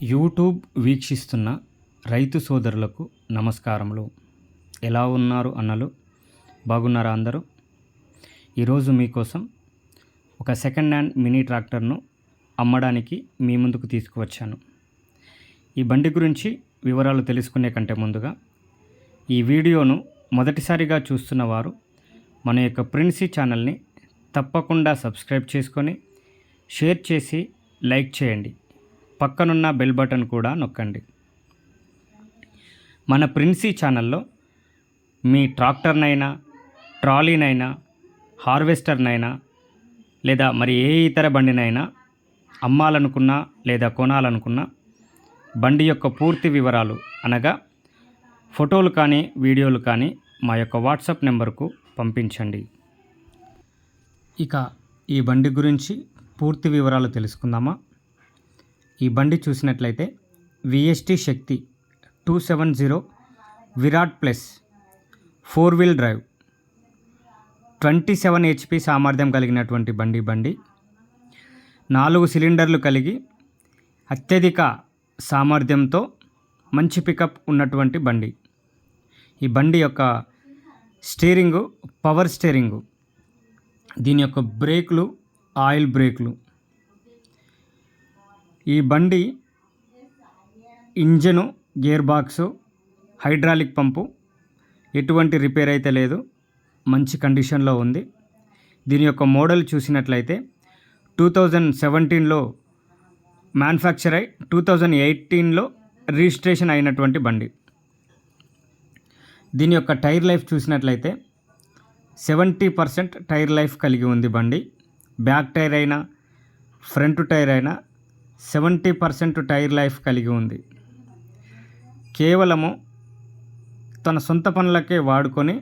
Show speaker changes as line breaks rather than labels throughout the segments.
YouTube వీక్షిస్తున్న రైతు సోదరులకు నమస్కారములు. ఎలా ఉన్నారు అన్నలు? బాగున్నారా అందరూ? ఈరోజు మీకోసం ఒక సెకండ్ హ్యాండ్ మినీ ట్రాక్టర్ను అమ్మడానికి మీ ముందుకు తీసుకువచ్చాను. ఈ బండి గురించి వివరాలు తెలుసుకునే కంటే ముందుగా ఈ వీడియోను మొదటిసారిగా చూస్తున్న వారు మన యొక్క ప్రిన్సీ ఛానల్ని తప్పకుండా సబ్స్క్రైబ్ చేసుకొని షేర్ చేసి లైక్ చేయండి. పక్కనున్న బెల్ బటన్ కూడా నొక్కండి. మన ప్రిన్సీ ఛానల్లో మీ ట్రాక్టర్నైనా, ట్రాలీనైనా, హార్వెస్టర్నైనా లేదా మరి ఏ ఇతర బండినైనా అమ్మాలనుకున్నా లేదా కొనాలనుకున్నా బండి యొక్క పూర్తి వివరాలు అనగా ఫోటోలు కానీ వీడియోలు కానీ మా యొక్క వాట్సాప్ నెంబర్కు పంపించండి. ఇక ఈ బండి గురించి పూర్తి వివరాలు తెలుసుకుందామా? ఈ బండి చూసినట్లయితే Vst Shakti270 Virat plus 4-wheel drive 27 HP సామర్థ్యం కలిగినటువంటి బండి 4 సిలిండర్లు కలిగి అత్యధిక సామర్థ్యంతో మంచి పికప్ ఉన్నటువంటి బండి. ఈ బండి యొక్క స్టీరింగు పవర్ స్టీరింగు, దీని యొక్క బ్రేకులు ఆయిల్ బ్రేకులు. ఈ బండి ఇంజను, గేర్ బాక్సు, హైడ్రాలిక్ పంపు ఎటువంటి రిపేర్ అయితే లేదు, మంచి కండిషన్లో ఉంది. దీని యొక్క మోడల్ చూసినట్లయితే 2017లో మ్యానుఫ్యాక్చర్ అయి 2018లో రిజిస్ట్రేషన్ అయినటువంటి బండి. దీని యొక్క టైర్ లైఫ్ చూసినట్లయితే 70% టైర్ లైఫ్ కలిగి ఉంది బండి. బ్యాక్ టైర్ అయినా ఫ్రంట్ టైర్ అయినా 70% టైర్ లైఫ్ కలిగి ఉంది. కేవలము తన సొంత పనులకే వాడుకొని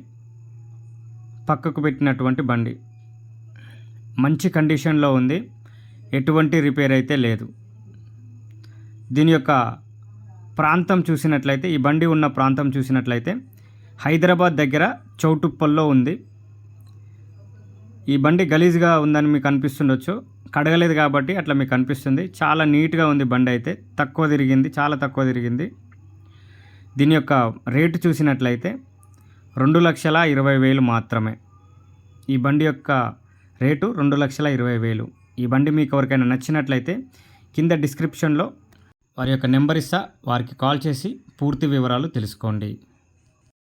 పక్కకు పెట్టినటువంటి బండి. మంచి కండిషన్లో ఉంది, ఎటువంటి రిపేర్ అయితే లేదు. దీని యొక్క ప్రాంతం చూసినట్లయితే, ఈ బండి ఉన్న ప్రాంతం చూసినట్లయితే హైదరాబాద్ దగ్గర చౌటుప్పల్లో ఉంది. ఈ బండి గలీజ్గా ఉందని మీకు అనిపిస్తుండొచ్చు, కడగలేదు కాబట్టి అట్లా మీకు అనిపిస్తుంది. చాలా నీట్గా ఉంది బండి అయితే, తక్కువ తిరిగింది, చాలా తక్కువ తిరిగింది. దీని యొక్క రేటు చూసినట్లయితే 2,20,000 మాత్రమే. ఈ బండి యొక్క రేటు 2,20,000. ఈ బండి మీకు ఎవరికైనా నచ్చినట్లయితే కింద డిస్క్రిప్షన్లో వారి యొక్క నెంబర్ ఇస్తా, వారికి కాల్ చేసి పూర్తి వివరాలు తెలుసుకోండి.